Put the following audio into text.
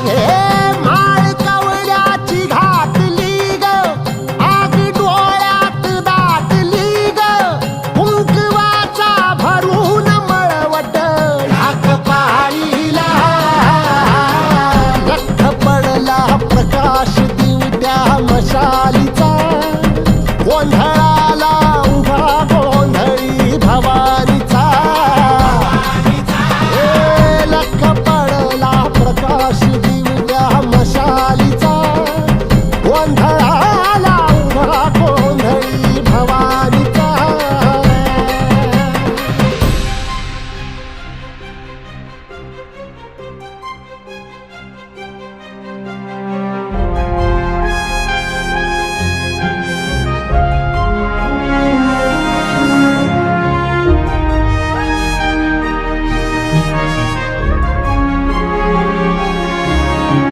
हे माळ कवड्याची घातली ग, आग डोळ्यात दाटली ग, कुंकवाचा भरून मळवट ढाक पाळीला. लख पडला प्रकाश दिवट्या मशालीचा, गोंधळाला उभा गोंधळी भवानीचा. लख पडला प्रकाश